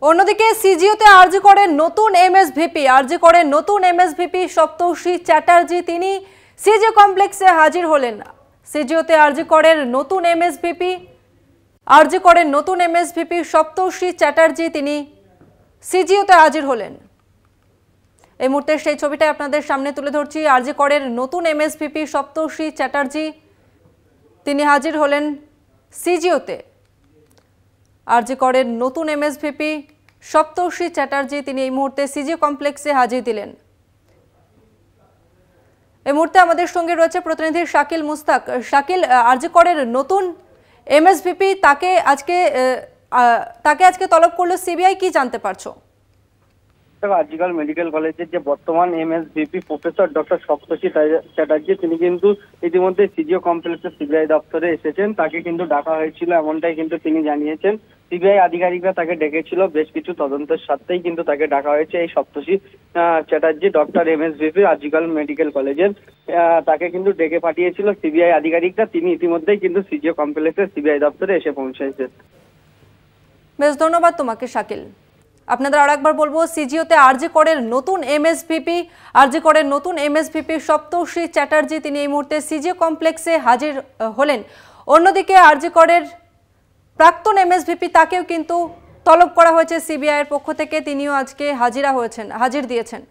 অন্যদিকে সিজিওতে আরজি করেন নতুন এমএসভিপি সপ্তর্ষি চ্যাটার্জি। তিনি সিজিও কমপ্লেক্সে হাজির হলেন। সিজিওতে আরজি করেন নতুন এমএসভিপি সপ্তর্ষি চ্যাটার্জি। তিনি সিজিওতে হাজির হলেন। এই মুহূর্তে সেই ছবিটাই আপনাদের সামনে তুলে ধরছি। আরজি করেন নতুন এমএসভিপি সপ্তর্ষি চ্যাটার্জি তিনি হাজির হলেন সিজিওতে। আরজি করেন নতুন এমএসভিপি সপ্তর্ষি চ্যাটার্জি তিনি এই মুহূর্তে সিজিও কমপ্লেক্সে হাজির দিলেন। এই মুহূর্তে আমাদের সঙ্গে রয়েছে প্রতিনিধি শাকিল মুস্তাক। শাকিল, আরজি করেন নতুন এমএসভিপি তাকে আজকে তলব করলো সিবিআই, কি জানতে পারছো? আজিকাল মেডিকেল কলেজের যে বর্তমান এমএসভিপি প্রফেসর ডক্টর সপ্তর্ষি চ্যাটার্জি তিনি কিন্তু ইতিমধ্যে সিজিও কমপ্লেক্সের সিবিআই দপ্তরে এসেছেন। তাকে কিন্তু ডাকা হয়েছিল এমনটাই কিন্তু তিনি জানিয়েছেন। সিবিআই আধিকারিকরা তাকে ডেকেছিল, বেশ কিছু তদন্তের সাথেই কিন্তু তাকে ডাকা হয়েছে। এই সপ্তর্ষি চ্যাটার্জি ডক্টর এমএসভিপি আজিকাল মেডিকেল কলেজের তাকে কিন্তু ডেকে পাঠিয়েছিল সিবিআই আধিকারিকরা। তিনি ইতিমধ্যেই কিন্তু সিজিও কমপ্লেক্সের সিবিআই দপ্তরে এসে পৌঁছেছেন। বেশ, ধন্যবাদ তোমাকে শাকিল। আপনাদের আরেকবার বলবো, সিজিওতে আরজি করেন নতুন এমএসভিপি সপ্তর্ষি চ্যাটার্জি তিনি এই মুহূর্তে সিজিও কমপ্লেক্সে হাজির হলেন। অন্যদিকে আরজি করের প্রাক্তন এমএসভিপি তাকেও কিন্তু তলব করা হয়েছে সিবিআই এর পক্ষ থেকে। তিনিও আজকে হাজির দিয়েছেন।